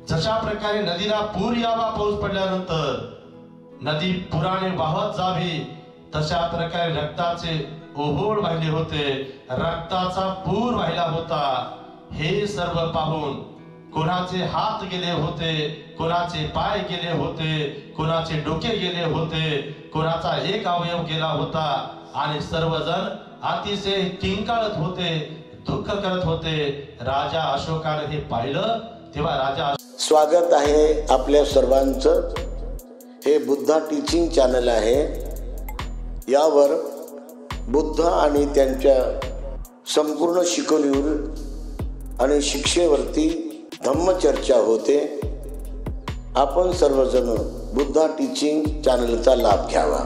जशा प्रकारे नदीला पूर यावा पाऊस पडल्यानंतर नदी पुराने वाहत जावी, तशा प्रकारे रक्ताचे ओहोळ वाहिले होते, रक्ताचा पूर वाहिला होता। हे सर्व पाहून कोणाचे हात गेले होते, कोणाचे पाय गेले होते, कोणाचे डोके गेले होते, कोणाचा एक अवयव गेला होता आणि सर्वजण अतिशय किंकाळत होते, दुःख करत होते। राजा अशोकाने हे पाहिलं तेव्हा राजा स्वागत आहे आपल्या सर्वांचं। हे बुद्धा टीचिंग चॅनल आहे। यावर बुद्ध आणि त्यांच्या संपूर्ण शिकवणीवर आणि शिक्षेवरती धम्मचर्चा होते। आपण सर्वजण बुद्धा टीचिंग चॅनलचा लाभ घ्यावा।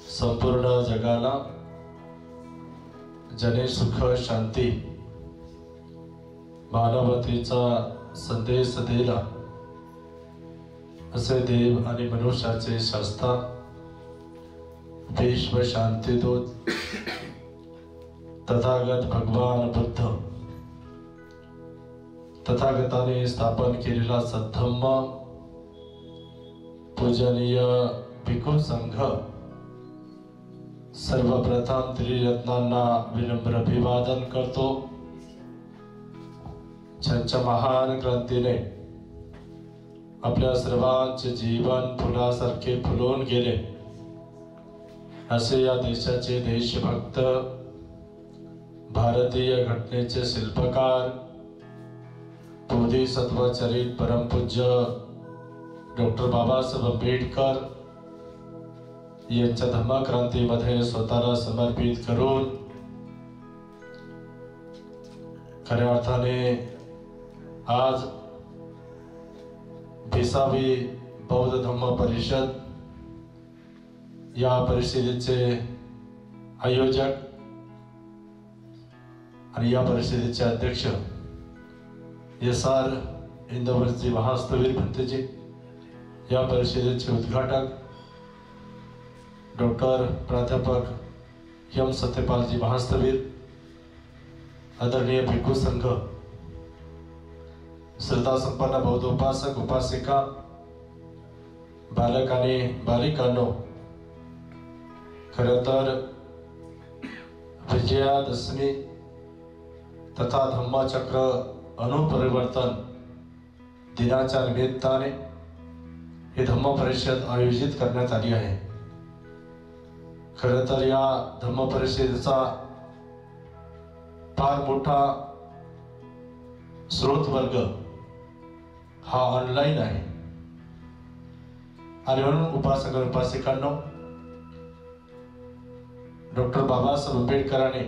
संपूर्ण जगाला जने सुख शांती मानवतेचा संदेश दिला असे देव आणि मनुष्याचे शास्त्र विश्व शांतीदूत तथागत भगवान बुद्ध तथागताने स्थापन केलेला सद्धम्म पूजनीय भिक्खू संघ सर्वप्रथम त्रिरत्नांना विनम्र अभिवादन करतो। ज्यांच्या महान क्रांतीने आपल्या सर्वांचे जीवन फुलासारखे फुलून गेले असे या देशाचे देशभक्त भारतीय घटनेचे शिल्पकार बोधिसत्व चरित परमपूज्य डॉक्टर बाबासाहेब आंबेडकर यांच्या धम्मक्रांतीमध्ये स्वतःला समर्पित करून खऱ्या अर्थाने आज 20वी बौद्ध धम्म परिषद या परिषदेचे आयोजक आणि या परिषदेचे अध्यक्ष SR इंदवरची महास्तवीर भंतेजी, या परिषदेचे उद्घाटक डॉक्टर प्राध्यापक एम सत्यपालजी महास्तवीर, आदरणीय भिक्खू संघ, श्रद्धा संपन्न बौद्ध उपासक उपासिका, बालक आणि बालिकांनो, खरं तर विजयादशमी तथा धम्मचक्र अनुपरिवर्तन दिनाच्या निमित्ताने ही धम्म परिषद आयोजित करण्यात आली आहे। खरं तर या धम्म परिषदेचा फार मोठा स्रोत वर्ग हा ऑनलाईन आहे आणि म्हणून उपासक उपासिकांनो, डॉक्टर बाबासाहेब आंबेडकरांनी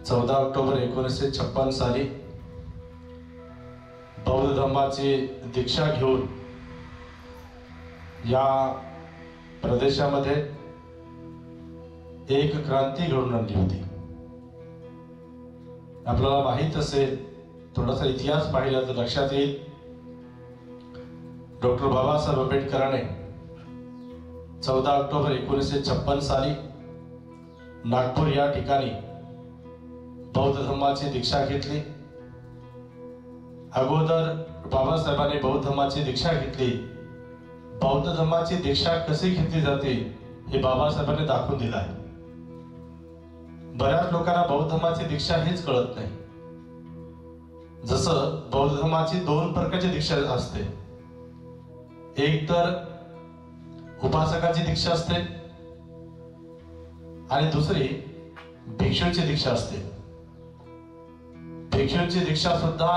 14 ऑक्टोबर 1956 साली बौद्ध धर्माची दीक्षा घेऊन या प्रदेशामध्ये एक क्रांती घडून आणली होती। आपल्याला माहित असेल, थोडासा इतिहास पाहिला तर लक्षात येईल, डॉक्टर बाबासाहेब आंबेडकरांनी 14 ऑक्टोबर 1956 साली नागपूर या ठिकाणी बौद्ध धर्माची दीक्षा घेतली। अगोदर बाबासाहेबांनी बौद्ध धर्माची दीक्षा घेतली। बौद्ध धर्माची दीक्षा कशी घेतली जाते हे बाबासाहेबांनी दाखवून दिलं आहे। बऱ्याच लोकांना बौद्ध धर्माची दीक्षा हेच कळत नाही. जसं बौद्ध धर्माची 2 प्रकारची दीक्षा असते. एक तर उपासकाची दीक्षा असते आणि दुसरी भिक्षूंची दीक्षा असते. भिक्षूंची दीक्षा सुद्धा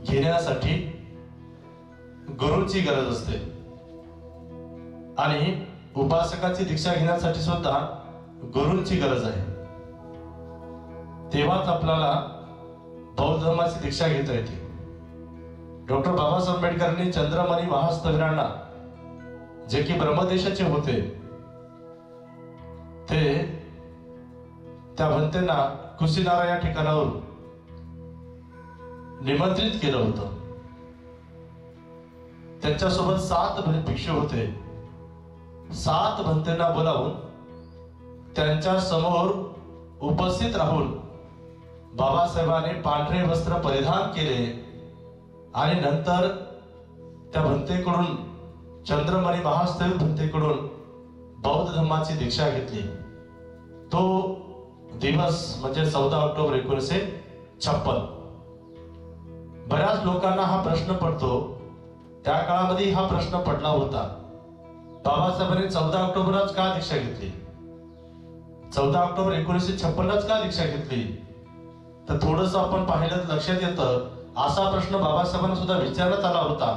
घेण्यासाठी गुरुची गरज असते आणि उपासकाची दीक्षा घेण्यासाठी सुद्धा गुरूंची गरज आहे. तेव्हाच आपल्याला बौद्ध धर्माची दीक्षा घेता येते. डॉक्टर बाबासाहेब आंबेडकरांनी चंद्रमणी महास्थविरांना, जे की ब्रह्मदेशाचे होते, ते त्या भंतेंना कुशीनारा या ठिकाणावर निमंत्रित केलं होतं. त्यांच्यासोबत 7 भिक्षू होते. 7 भंतेंना बोलावून त्यांच्या समोर उपस्थित राहून बाबासाहेबांनी पांढरे वस्त्र परिधान केले आणि नंतर त्या भंतेकडून, चंद्रमणी महास्थवीर भंतेकडून बौद्ध धर्माची दीक्षा घेतली. तो दिवस म्हणजे 14 ऑक्टोबर 1956. बऱ्याच लोकांना हा प्रश्न पडतो. त्या काळामध्ये हा प्रश्न पडला होता, बाबासाहेबांनी 14 ऑक्टोबरच का दीक्षा घेतली, 14 ऑक्टोबर 1956च का दीक्षा घेतली. तर थोडस आपण पाहिलं लक्षात येतं, असा प्रश्न बाबासाहेबांना सुद्धा विचारण्यात आला होता.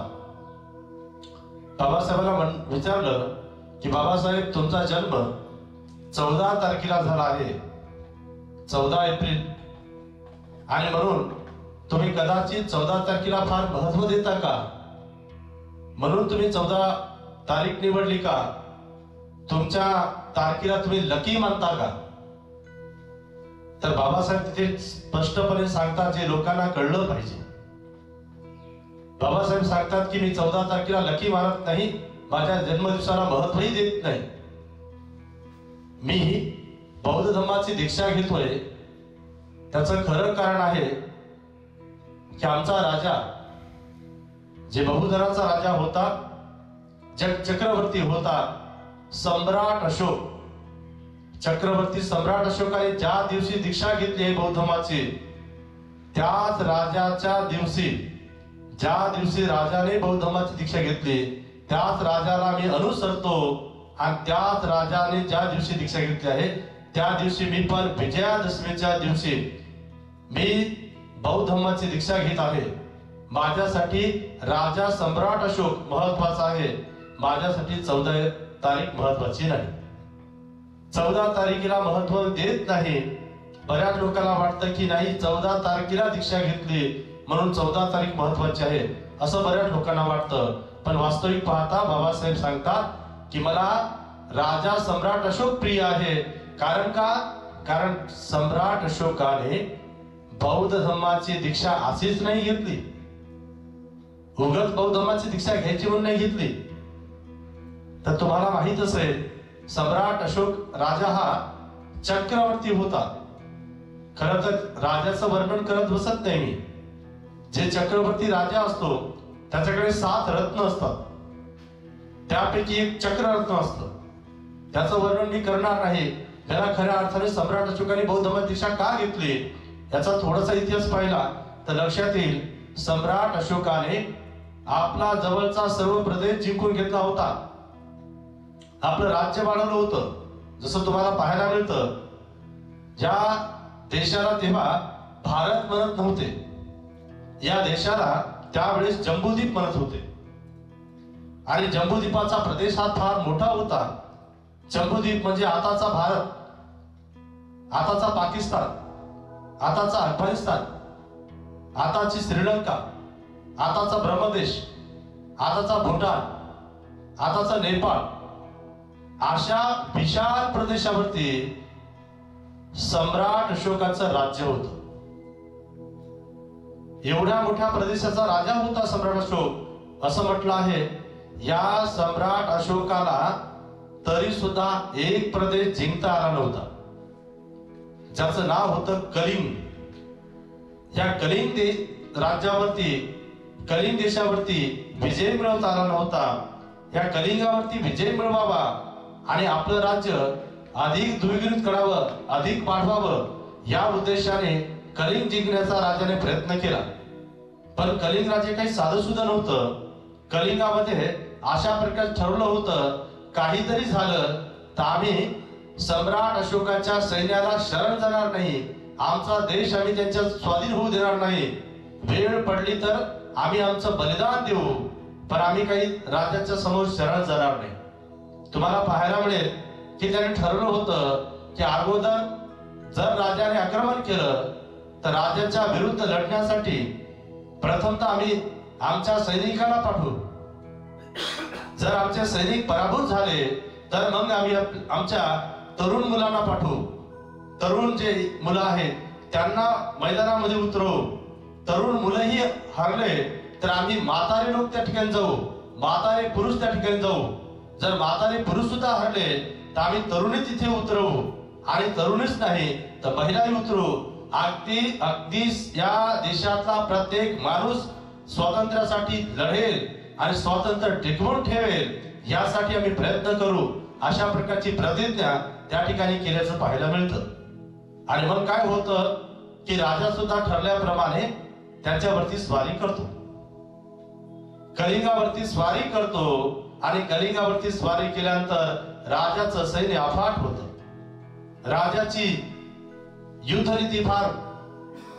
बाबासाहेबांना विचारलं की बाबासाहेब, तुमचा जन्म 14 तारखेला झाला आहे, 14 एप्रिल, आणि म्हणून तुम्ही कदाचित 14 तारखेला फार महत्व देता का, म्हणून तुम्ही 14 तारीख निवडली का, तुमच्या तारखेला तुम्ही लकी मानता का. तर बाबासाहेब तिथे स्पष्टपणे सांगतात, जे लोकांना कळलं पाहिजे. बाबासाहेब सांगतात की मी 14 तारखेला लकी मानत नाही, माझ्या जन्मदिवसाला महत्वही देत नाही. मी बौद्ध धर्माची दीक्षा घेतोय, त्याचं खरं कारण आहे की आमचा राजा, जे बहुधनाचा राजा होता, जग चक्रवर्ती होता, सम्राट अशोक, चक्रवर्ती सम्राट अशोकाने ज्या दिवशी दीक्षा घेतली आहे बौद्ध धर्माची, त्याच राजाच्या दिवशी, ज्या दिवशी राजाने बौद्ध धर्माची दीक्षा घेतली, त्याच राजाला मी अनुसरतो आणि त्याच राजाने ज्या दिवशी दीक्षा घेतली आहे त्या दिवशी मी पण विजयादशमीच्या दिवशी मी बौद्ध धर्माची दीक्षा घेत आहे. माझ्यासाठी राजा सम्राट अशोक महत्वाचा आहे, माझ्यासाठी 14 तारीख महत्वाची नाही. 14 तारखेला महत्व देत नाही. बऱ्याच लोकांना वाटतं की नाही, 14 तारखेला दीक्षा घेतली म्हणून 14 तारीख महत्वाची आहे, असं बऱ्याच लोकांना वाटतं. पण वास्तविक पाहता बाबासाहेब सांगतात की मला राजा सम्राट अशोक प्रिय आहे. कारण का? कारण सम्राट अशोकाने बौद्ध धर्माची दीक्षा अशीच नाही घेतली, उगाच बौद्ध धर्माची दीक्षा घ्यायची म्हणून नाही घेतली. तर तुम्हाला माहित असेल, सम्राट अशोक राजा हा चक्रवर्ती होता. खरं तर राजाचं वर्णन करत बसत नाही मी. जे चक्रवर्ती राजा असतो त्याच्याकडे 7 रत्न असतात, त्यापैकी एक चक्ररत्न असतं. त्याचं वर्णन मी करणार नाही. त्याला खऱ्या अर्थाने सम्राट अशोकाने बौद्ध धर्माची दीक्षा का घेतली याचा थोडासा इतिहास पाहिला तर लक्षात येईल. सम्राट अशोकाने आपला जवळचा सर्व प्रदेश जिंकून घेतला होता, आपलं राज्य वाढवलं होतं. जसं तुम्हाला पाहायला मिळतं, ज्या देशाला तेव्हा भारत म्हणत नव्हते, या देशाला त्यावेळेस जम्बूद्वीप म्हणत होते. आणि जम्बूद्वीपाचा प्रदेश हा फार मोठा होता. जम्बूद्वीप म्हणजे आताचा भारत, आताचा पाकिस्तान, आताचा अफगाणिस्तान, आताची श्रीलंका, आताचा ब्रह्मदेश, आताचा भूटान, आताचा नेपाळ, अशा विशाल प्रदेशावरती सम्राट अशोकाचं राज्य होतं. एवढ्या मोठ्या प्रदेशाचा राजा होता सम्राट अशोक. असं म्हटलं आहे, या सम्राट अशोकाला तरी सुद्धा एक प्रदेश जिंकता आला नव्हता, ज्याचं नाव होतं कलिंग. या कलिंग राज्यावरती, कलिंग देशावरती विजय मिळवता आला नव्हता. या कलिंगावरती विजय मिळवावा आणि आपलं राज्य अधिक द्विगुणित करावं, अधिक वाढवावं या उद्देशाने कलिंग जिंकण्याचा राजाने प्रयत्न केला. पण कलिंग राज्य काही साधं सुद्धा नव्हतं. कलिंगामध्ये अशा प्रकारे ठरवलं होतं, काहीतरी झालं तर आम्ही सम्राट अशोकाच्या सैन्याला शरण जाणार नाही, आमचा देश आम्ही त्यांच्या स्वाधीन होऊ देणार नाही. वेळ पडली तर आम्ही आमचं बलिदान देऊ, पण आम्ही काही राजाच्या समोर शरण जाणार नाही. तुम्हाला पाहायला मिळेल की त्याने ठरवलं होतं की अगोदर जर राजाने आक्रमण केलं तर राजाच्या विरुद्ध लढण्यासाठी प्रथमतः आम्ही आमच्या सैनिकाला पाठवू. जर आमचे सैनिक पराभूत झाले तर मग आम्ही आमच्या तरुण मुलांना पाठवू. तरुण जे मुलं आहेत त्यांना मैदानामध्ये उतरवू. तरुण मुलंही हरले तर आम्ही म्हातारे लोक त्या ठिकाणी जाऊ, म्हातारे पुरुष त्या ठिकाणी जाऊ. जर म्हातारे पुरुष सुद्धा हरले तर आम्ही तरुणी तिथे उतरवू, आणि तरुणीच नाही तर महिलाही उतरू. अगदी या देशातला प्रत्येक माणूस स्वातंत्र्यासाठी लढेल आणि स्वातंत्र्य टिकवून ठेवेल यासाठी आम्ही प्रयत्न करू. अशा प्रकारची प्रतिज्ञा त्या ठिकाणी केल्याचं पाहायला मिळतं. आणि मग काय होतं की राजा सुद्धा ठरल्याप्रमाणे त्याच्यावरती स्वारी करतो, कलिंगावरती स्वारी करतो. आणि कलिंगावरती स्वारी केल्यानंतर राजाचं सैन्य अफाट होतं. राजाची युद्धनीती फार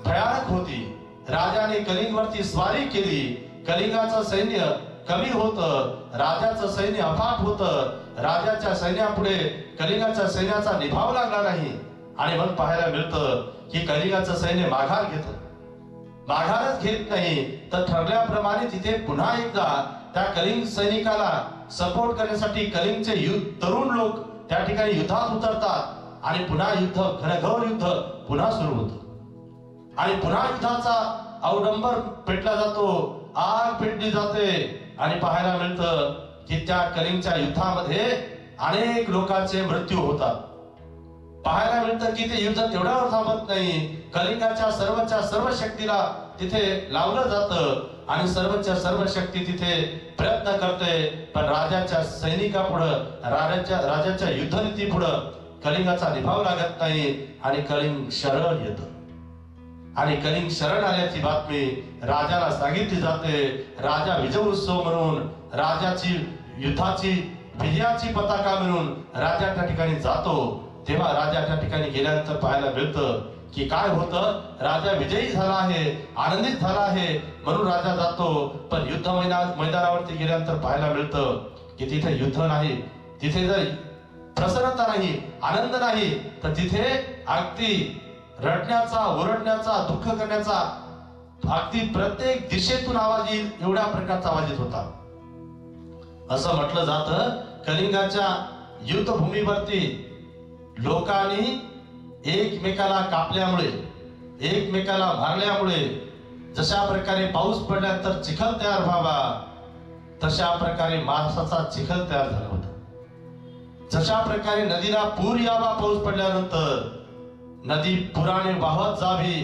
भयानक होती. राजाने कलिंगवरती स्वारी केली, कलिंगाचं सैन्य कमी होतं, राजाचं सैन्य अफाट होतं. राजाच्या सैन्यापुढे कलिंगाच्या सैन्याचा निभाव लागला नाही. आणि मग पाहायला मिळतं की कलिंगाचं सैन्य माघार घेतं. माघारच घेत नाही तर ठरल्याप्रमाणे तिथे पुन्हा एकदा त्या कलिंग सैनिकाला सपोर्ट करण्यासाठी कलिंगचे तरुण लोक त्या ठिकाणी युद्धात उतरतात. आणि पुन्हा युद्ध, घनघोर युद्ध पुन्हा सुरू होतं. आणि पुन्हा युद्धाचा अवडंबर पेटला जातो, आग पेटली जाते. आणि पाहायला मिळतं की त्या कलिंगच्या युद्धामध्ये अनेक लोकांचे मृत्यू होतात. पाहायला मिळतं की ते युद्ध तेवढ्यावर थांबत नाही. कलिंगाच्या सर्व शक्तीला तिथे लावलं जातं आणि सर्व शक्ती तिथे प्रयत्न करते. पण राजाच्या सैनिकापुढं, राजाच्या युद्धनीती पुढं कलिंगाचा निभाव लागत नाही आणि कलिंग शरण येतं. आणि कलिंग शरण आल्याची बातमी राजाला सांगितली जाते. राजा विजय उत्सव म्हणून, राजाची युद्धाची विजयाची पताका म्हणून राजा त्या ठिकाणी जातो. तेव्हा राजा त्या ठिकाणी गेल्यानंतर पाहायला मिळतं की काय होतं, राजा विजयी झाला आहे, आनंदित झाला आहे म्हणून राजा जातो. पण युद्ध मैदानावरती गेल्यानंतर पाहायला मिळतं की तिथे युद्ध नाही, तिथे जर प्रसन्नता नाही, आनंद नाही, तर तिथे अगदी रडण्याचा, ओरडण्याचा, दुःख करण्याचा अगदी प्रत्येक दिशेतून आवाज येईल एवढ्या प्रकारचा आवाज येत होता. असं म्हटलं जातं कलिंगाच्या युद्धभूमीवरती लोकांनी एकमेकाला कापल्यामुळे, एकमेकाला मारल्यामुळे जशा प्रकारे पाऊस पडल्यानंतर चिखल तयार व्हावा तशा प्रकारे माणसाचा चिखल तयार झाला होता. जशा प्रकारे नदीला पूर यावा पाऊस पडल्यानंतर, नदी पुराने वाहत जावी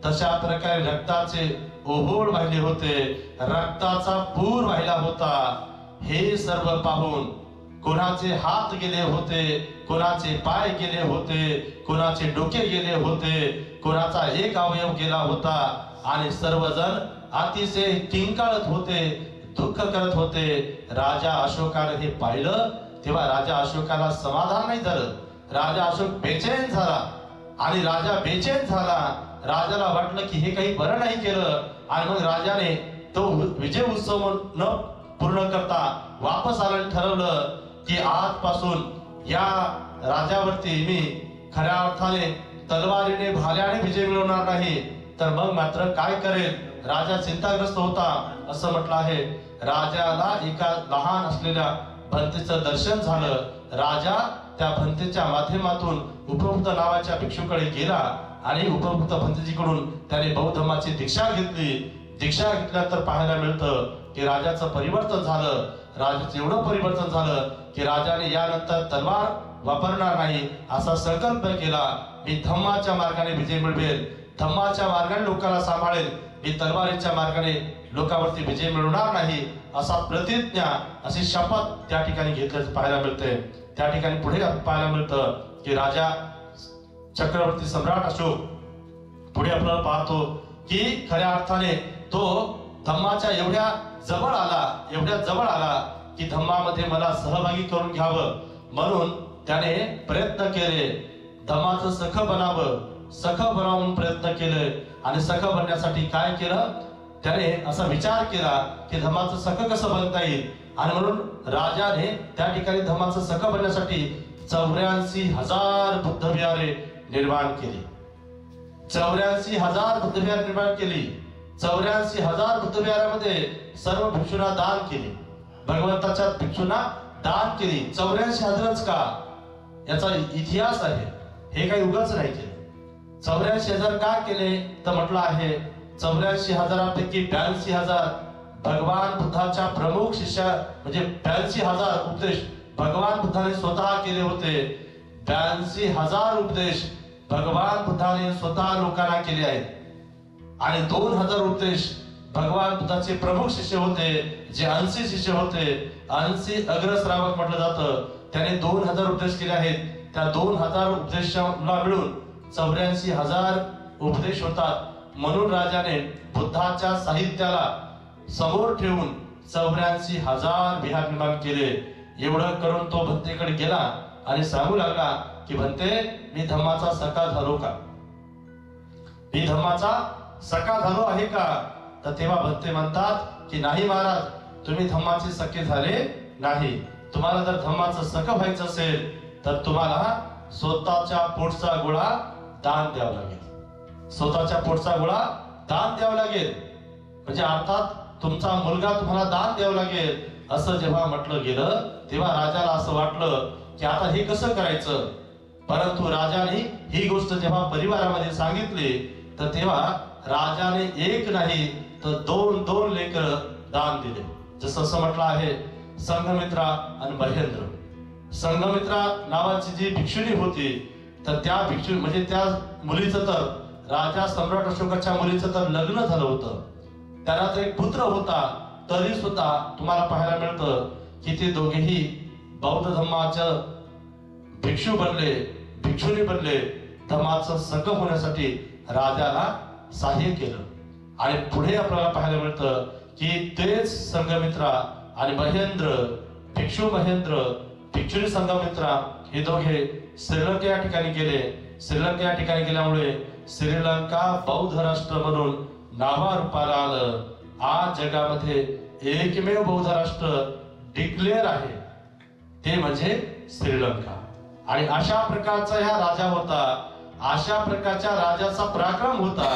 तशा प्रकारे रक्ताचे ओहोळ वाहिले होते, रक्ताचा पूर वाहिला होता. हे सर्व पाहून कोणाचे हात गेले होते, कोणाचे पाय गेले होते, कोणाचे डोके गेले होते, कोणाचा एक अवयव गेला होता. आणि सर्वजण अतिशय किंकाळत होते, दुःख करत होते. राजा अशोकाने हे पाहिलं तेव्हा राजा अशोकाला समाधान नाही झालं. राजा अशोक बेचैन झाला. आणि राजा बेचैन झाला, राजाला वाटलं की हे काही बरं नाही केलं. आणि मग राजाने तो विजय उत्सव न पूर्ण करता वापस आल्याने ठरवलं की आजपासून या राजावरती मी खऱ्या अर्थाने तलवारीने, भाल्याने विजय मिळवणार नाही, तर मग मात्र काय करेल. राजा चिंताग्रस्त होता. असं म्हटलं आहे, राजाला एका लहान असलेल्या भंतेचं दर्शन झालं. राजा त्या भंतेच्या माध्यमातून उपभूत नावाच्या भिक्षूकडे गेला आणि उपभूत भंतेजीकडून त्याने बौद्ध धर्माची दीक्षा घेतली. दीक्षा घेतल्यानंतर पाहायला मिळतं की राजाचं परिवर्तन झालं. राजाचं एवढं परिवर्तन झालं की राजाने यानंतर तलवार वापरणार नाही असा संकल्प केला. मी धम्माच्या मार्गाने विजय मिळवेल, धम्माच्या मार्गाने लोकांना सांभाळेल, मी तलवारीच्या मार्गाने लोकांवरती विजय मिळवणार नाही असा प्रतिज्ञा, अशी शपथ त्या ठिकाणी घेतल्याचं पाहायला मिळते. त्या ठिकाणी पुढे पाहायला मिळतं की राजा चक्रवर्ती सम्राट अशोक पुढे आपल्याला पाहतो की खऱ्या अर्थाने तो धम्माच्या एवढ्या जवळ आला की धम्मामध्ये मला सहभागी करून घ्यावं म्हणून त्याने प्रयत्न केले. धम्माचं सख बनावून प्रयत्न केले आणि सख बनण्यासाठी काय केलं, त्याने असा विचार केला की धम्माचं सख कसं बनता येईल आणि म्हणून राजाने त्या ठिकाणी धम्माचं सख बनण्यासाठी 84,000 बुद्धविहारे निर्माण केली. 84,000 बुद्धविहार निर्माण केली. 84,000 बुद्धविहारामध्ये सर्व भिक्षूंना दान केले. भगवंताच्या भिक्षूंना दान केली. 84,000च का, याचा इतिहास आहे, हे काही उगाच नाही केलं. 84,000 का केले तर म्हटलं आहे 84,000पैकी 82,000 भगवान बुद्धाच्या प्रमुख शिष्य म्हणजे 82,000 उपदेश भगवान बुद्धाने स्वतः केले होते. 82,000 उपदेश भगवान बुद्धाने स्वतः लोकांना केले आहेत आणि 2,000 उपदेश भगवान बुद्धाचे प्रमुख शिष्य होते, जे 80 शिष्य होते. 80 अग्रश्रावक म्हटलं जातं, त्याने 2,000 उपदेश केले आहेत. त्या 2,000 उपदेशाला मिळून 84,000 उपदेश होतात. म्हणून राजाने बुद्धाच्या साहित्याला समोर ठेवून 84,000 विहार निर्माण केले. एवढं करून तो भंतेकडे गेला आणि सांगू लागला की भंते, मी धम्माचा सखा झालो का, मी धम्माचा सखा झालो आहे का. तर तेव्हा भंते म्हणतात की नाही महाराज, तुम्ही धम्माचे सखे झाले नाही. तुम्हाला जर धम्माचं सख व्हायचं असेल तर तुम्हाला स्वतःच्या पोटचा गोळा दान द्यावा लागेल. स्वतःच्या पोटचा गोळा दान द्यावा लागेल म्हणजे अर्थात तुमचा मुलगा तुम्हाला दान द्यावा लागेल. असं जेव्हा म्हटलं गेलं तेव्हा राजाला असं वाटलं की आता हे कसं करायचं. परंतु राजाने ही गोष्ट जेव्हा परिवारामध्ये सांगितली तर तेव्हा राजाने एक नाही तर 2 लेकर दान दिले. जसं असं म्हटलं आहे संघमित्रा आणि महेंद्र. संघमित्रा नावाची जी भिक्षुणी होती तर त्या भिक्षु म्हणजे त्या मुलीचं तर राजा सम्राट अशोकाच्या मुलीचं तर लग्न झालं होतं. त्यांना तर एक पुत्र होता, तरी सुद्धा तुम्हाला पाहायला मिळतं की ते दोघेही बौद्ध धम्माचं भिक्षू बनले, भिक्षुणी बनले. धम्माचं सख होण्यासाठी राजाला सहाय्य केलं. आणि पुढे आपल्याला पाहायला मिळतं की तेच संघमित्रा आणि महेंद्र, भिक्षू महेंद्र, भिक्षुणी संघमित्रा हे दोघे श्रीलंका या ठिकाणी गेले. श्रीलंका या ठिकाणी गेल्यामुळे श्रीलंका बौद्ध राष्ट्र म्हणून नावारूपाला आलं. आज जगामध्ये एकमेव बौद्ध राष्ट्र डिक्लेअर आहे ते म्हणजे श्रीलंका. आणि अशा प्रकारचा हा राजा होता, अशा प्रकारच्या राजाचा पराक्रम होता.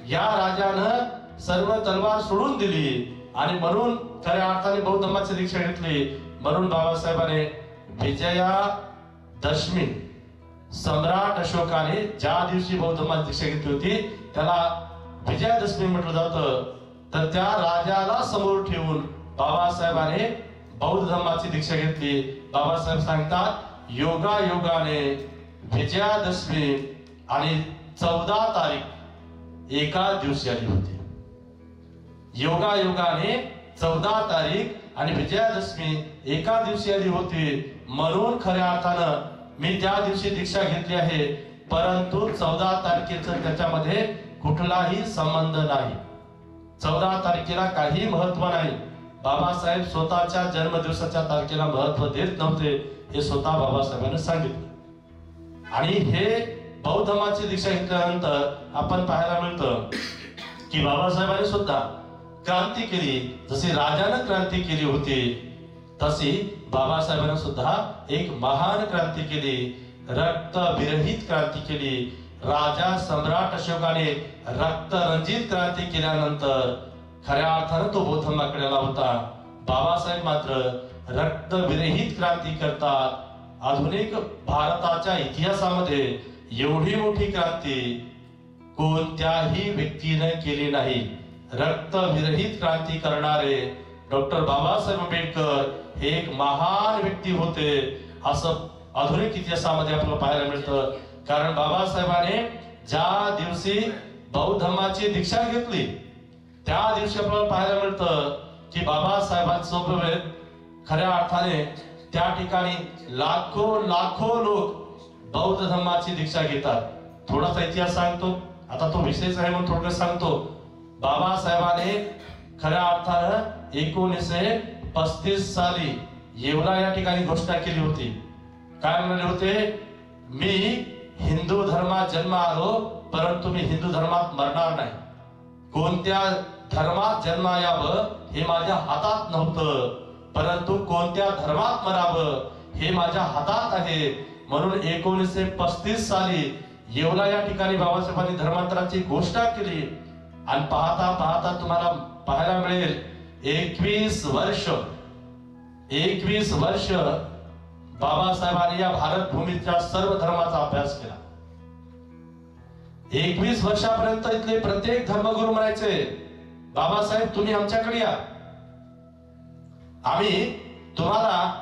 या राजानं सर्व तलवार सोडून दिली आणि म्हणून खऱ्या अर्थाने बौद्ध धर्माची दीक्षा घेतली. म्हणून बाबासाहेबांनी विजयादशमी सम्राट अशोकाने ज्या दिवशी बौद्ध धर्माची दीक्षा घेतली होती त्याला विजयादशमी म्हटलं जातं. तर त्या राजाला समोर ठेवून बाबासाहेबांनी बौद्ध धर्माची दीक्षा घेतली. बाबासाहेब सांगतात योगायोगाने विजयादशमी आणि 14 तारीख एका दिवशी आली होती. योगायोगाने 14 तारीख आणि विजयादशमी एका दिवशी आली होती. म्हणून खऱ्या अर्थानं मी त्या दिवशी दीक्षा घेतली आहे. परंतु 14 तारखेचं त्याच्यामध्ये कुठलाही संबंध नाही. 14 तारखेला काही महत्व नाही. बाबासाहेब स्वतःच्या जन्मदिवसाच्या तारखेला महत्व देत नव्हते, हे स्वतः बाबासाहेबांनी सांगितलं. आणि हे बौद्ध धर्माची दीक्षा घेतल्यानंतर आपण पाहायला मिळतं की बाबासाहेबांनी सुद्धा क्रांती केली. जशी राजानं क्रांती केली होती तशी बाबासाहेबांनी सुद्धा एक महान क्रांती केली, रक्त विरहित क्रांती केली. राजा सम्राट अशोकाने रक्त रंजित क्रांती केल्यानंतर खऱ्या अर्थानं तो बौद्ध धर्माकडे आला होता. बाबासाहेब मात्र रक्त विरहित क्रांती करतात. आधुनिक भारताच्या इतिहासामध्ये एवढी मोठी क्रांती कोणत्याही व्यक्तीने केली नाही. रक्त विरहित क्रांती करणारे डॉक्टर बाबासाहेब आंबेडकर हे एक महान व्यक्ती होते असं आधुनिक इतिहासामध्ये आपल्याला पाहायला मिळतं. कारण बाबासाहेबांनी ज्या दिवशी बौद्ध धर्माची दीक्षा घेतली त्या दिवशी आपल्याला पाहायला मिळतं की बाबासाहेबांसोबत खऱ्या अर्थाने त्या ठिकाणी लाखो लोक बौद्ध धर्माची दीक्षा घेतात. थोडासा इतिहास सांगतो, आता तो विशेष आहे म्हणून थोडक्यात सांगतो. बाबासाहेबांनी खऱ्या अर्थानं 1935 साली येवला या ठिकाणी घोषणा केली होती. काय म्हणाले होते? मी हिंदू धर्मात जन्म आलो, परंतु मी हिंदू धर्मात मरणार नाही. कोणत्या धर्मात जन्म यावं हे माझ्या हातात नव्हतं, परंतु कोणत्या धर्मात मरावं हे माझ्या हातात आहे. म्हणून 1935 साली येवला या ठिकाणी बाबासाहेबांनी धर्मांतराची घोषणा केली. आणि पाहता पाहता तुम्हाला पाहायला मिळेल 21 वर्ष बाबासाहेबांनी या भारत भूमीच्या सर्व धर्माचा अभ्यास केला. 21 वर्षापर्यंत इथले प्रत्येक धर्मगुरू म्हणायचे, बाबासाहेब तुम्ही आमच्याकडे या, आम्ही तुम्हाला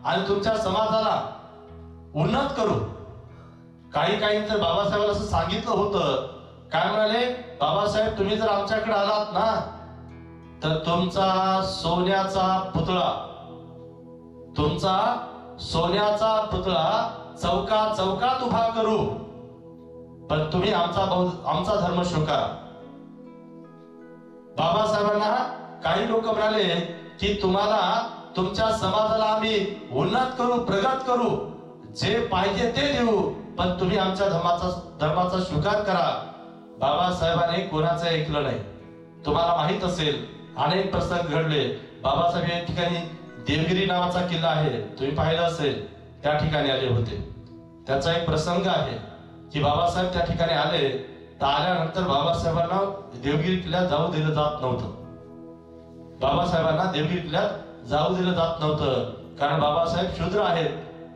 आणि तुमच्या समाजाला उन्नत करू. काही तर बाबासाहेबांना असं सांगितलं होतं. काय म्हणाले? बाबासाहेब तुम्ही जर आमच्याकडे आलात ना, तर तुमचा सोन्याचा पुतळा चौकात उभा करू, पण तुम्ही आमचा धर्म स्वीकारा. बाबासाहेबांना काही लोक म्हणाले की तुम्हाला तुमच्या समाजाला आम्ही उन्नत करू, प्रगत करू, जे पाहिजे ते देऊ, पण तुम्ही आमच्या धर्माचा स्वीकार करा. बाबासाहेबांनी कोणाचं ऐकलं नाही. तुम्हाला माहित असेल अनेक प्रसंग घडले. बाबासाहेब या ठिकाणी देवगिरी नावाचा किल्ला आहे, तुम्ही पाहिलं असेल, त्या ठिकाणी आले होते. त्याचा एक प्रसंग आहे की बाबासाहेब त्या ठिकाणी आले, तर आल्यानंतर बाबासाहेबांना देवगिरी किल्ल्यात जाऊ दिलं जात नव्हतं. बाबासाहेबांना देवगिरी किल्ल्यात जाऊ दिलं जात नव्हतं, कारण बाबासाहेब शूद्र आहेत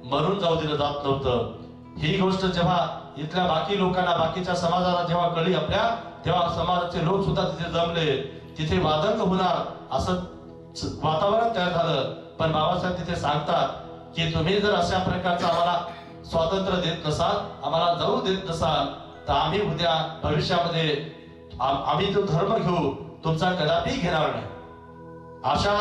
म्हणून जाऊ दिलं जात नव्हतं. ही गोष्ट जेव्हा इथल्या बाकी लोकांना, बाकीच्या समाजाला जेव्हा कळली आपल्या, तेव्हा समाजाचे लोक सुद्धा तिथे जमले. तिथे वादंग होणार असं वातावरण तयार झालं. पण बाबासाहेब तिथे सांगतात की तुम्ही जर अशा प्रकारचं आम्हाला स्वातंत्र्य देत नसाल, आम्हाला जाऊ देत नसाल, तर आम्ही उद्या भविष्यामध्ये आम्ही जो धर्म घेऊ तुमचा कदापि घेणार नाही. अशा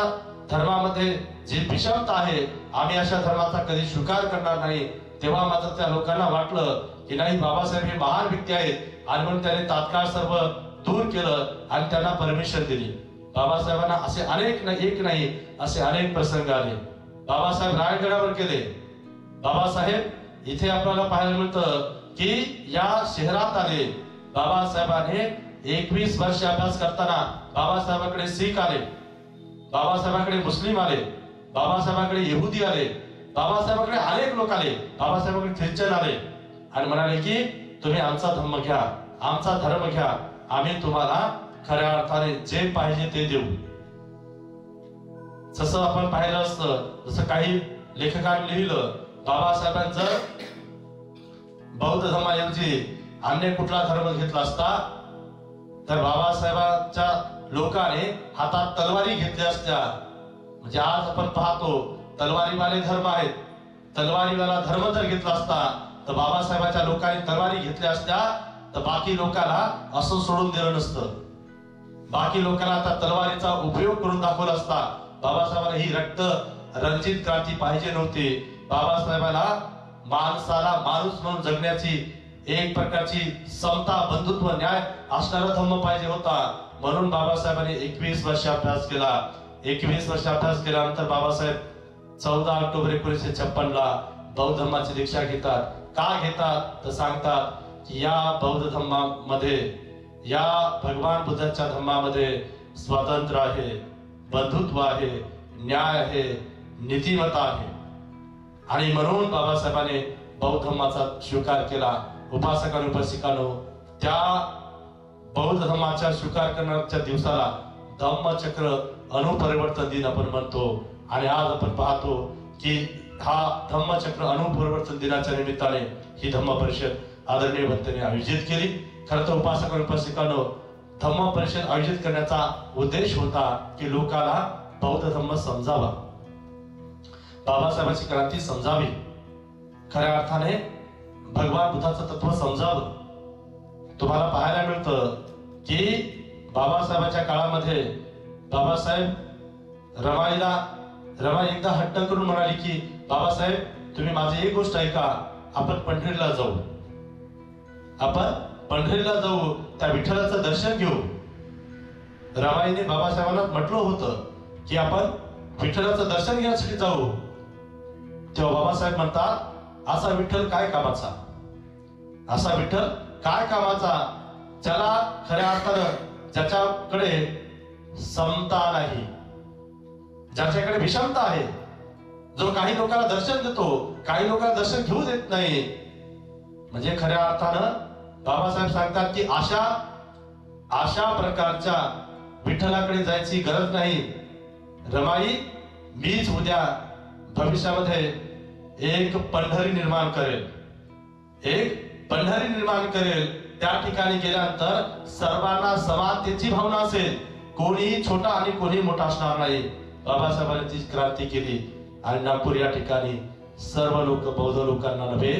धर्मामध्ये जी विषमता आहे, आम्ही अशा धर्माचा कधी स्वीकार करणार नाही. तेव्हा मात्र त्या लोकांना वाटलं की नाही, बाबासाहेब हे महान व्यक्ती आहेत, आणि म्हणून त्याने तात्काळ सर्व दूर केलं आणि त्यांना परमिशन दिली. बाबासाहेबांना असे एक नाही असे अनेक प्रसंग आले. बाबासाहेब रायगडावर गेले. बाबासाहेब इथे आपल्याला पाहायला मिळतं की या शहरात आले. बाबासाहेबांनी 21 वर्ष अभ्यास करताना बाबासाहेबांकडे शीख आले, बाबासाहेबांकडे मुस्लिम आले, बाबासाहेबांकडे यहुदी आले, बाबासाहेबांकडे अनेक लोक आले, बाबासाहेबांकडे ख्रिश्चन आले आणि म्हणाले की तुम्ही आमचा धर्म घ्या, आमचा धर्म घ्या, आम्ही तुम्हाला खऱ्या अर्थाने जे पाहिजे ते देऊ. जसं आपण पाहिलं असतं, जसं काही लेखकांनी लिहिलं, बाबासाहेबांचं बौद्ध धर्माऐवजी अन्य कुठला धर्म घेतला असता तर बाबासाहेबांच्या लोकांनी हातात तलवारी घेतल्या असत्या. म्हणजे आज आपण पाहतो तलवारीवाले धर्म आहेत. तलवारीवाला धर्म जर घेतला असता तर बाबासाहेबांच्या लोकांनी तलवारी घेतल्या असत्या, तर बाकी लोकांना असं सोडून दिलं नसतं. बाकी लोकांना आता तलवारीचा उपयोग करून दाखवला असता. बाबासाहेबांना ही रक्त रंजित क्रांती पाहिजे नव्हती. बाबासाहेबांना माणसाला माणूस म्हणून जगण्याची एक प्रकारची समता, बंधुत्व, न्याय असणारा धर्म पाहिजे होता. म्हणून बाबासाहेबांनी 21 वर्ष अभ्यास केला. 21 वर्ष अभ्यास केल्यानंतर बाबासाहेब 14 ऑक्टोबर 1956 ला बौद्ध धर्माची दीक्षा घेतात. का घेतात तर सांगतात की या बौद्ध धर्मामध्ये, या भगवान बुद्धाच्या धर्मामध्ये स्वातंत्र्य आहे, बंधुत्व आहे, न्याय आहे, नीतिमत्ता आहे. आणि म्हणून बाबासाहेबांनी बौद्ध धर्माचा स्वीकार केला. उपासकांनो, उपासिकांनो, त्या बौद्ध धर्माचा स्वीकार करण्याच्या दिवसाला धम्मचक्र अनुपरिवर्तन दिन आपण म्हणतो. आणि आज आपण पाहतो की हा धम्मचक्र अनुपरिवर्तन दिनाच्या निमित्ताने ही धम्म परिषद आदरणीय भक्तांनी आयोजित केली. खरं तर उपासकांनो, उपासिकांनो, धम्म परिषद आयोजित करण्याचा उद्देश होता की लोकांना बौद्ध धर्म समजावा, बाबासाहेबांची क्रांती समजावी, खऱ्या अर्थाने भगवान बुद्धाचं तत्व समजावं. तुम्हाला पाहायला मिळतं की बाबासाहेबांच्या काळामध्ये बाबासाहेब रमा एकदा हट्ट करून म्हणाली की बाबासाहेब तुम्ही माझी एक गोष्ट ऐका, आपण पंढरीला जाऊ, आपण पंढरीला जाऊ, त्या विठ्ठलाचं दर्शन घेऊ. रमाईने बाबासाहेबांना म्हटलं होतं की आपण विठ्ठलाचं दर्शन घेण्यासाठी जाऊ. तेव्हा बाबासाहेब म्हणतात, असा विठ्ठल काय कामाचा, असा विठ्ठल काय कामाचा, ज्याला खऱ्या अर्थानं ज्याच्याकडे समता नाही, ज्याच्याकडे विषमता आहे, जो काही लोकांना दर्शन देतो, काही लोकांना दर्शन घेऊ देत नाही. म्हणजे खऱ्या अर्थानं बाबासाहेब सांगतात की अशा प्रकारच्या विठ्ठलाकडे जायची गरज नाही. रमाई, मीच उद्या भविष्यामध्ये एक पंढरी निर्माण करेल, एक पंढरी निर्माण करेल. त्या ठिकाणी गेल्यानंतर सर्वांना समानतेची भावना असेल, कोणी छोटा आणि कोणी मोठा असणार नाही. बाबासाहेबांनी ती क्रांती केली आणि नागपूर या ठिकाणी सर्व लोक, बौद्ध लोकांना नव्हे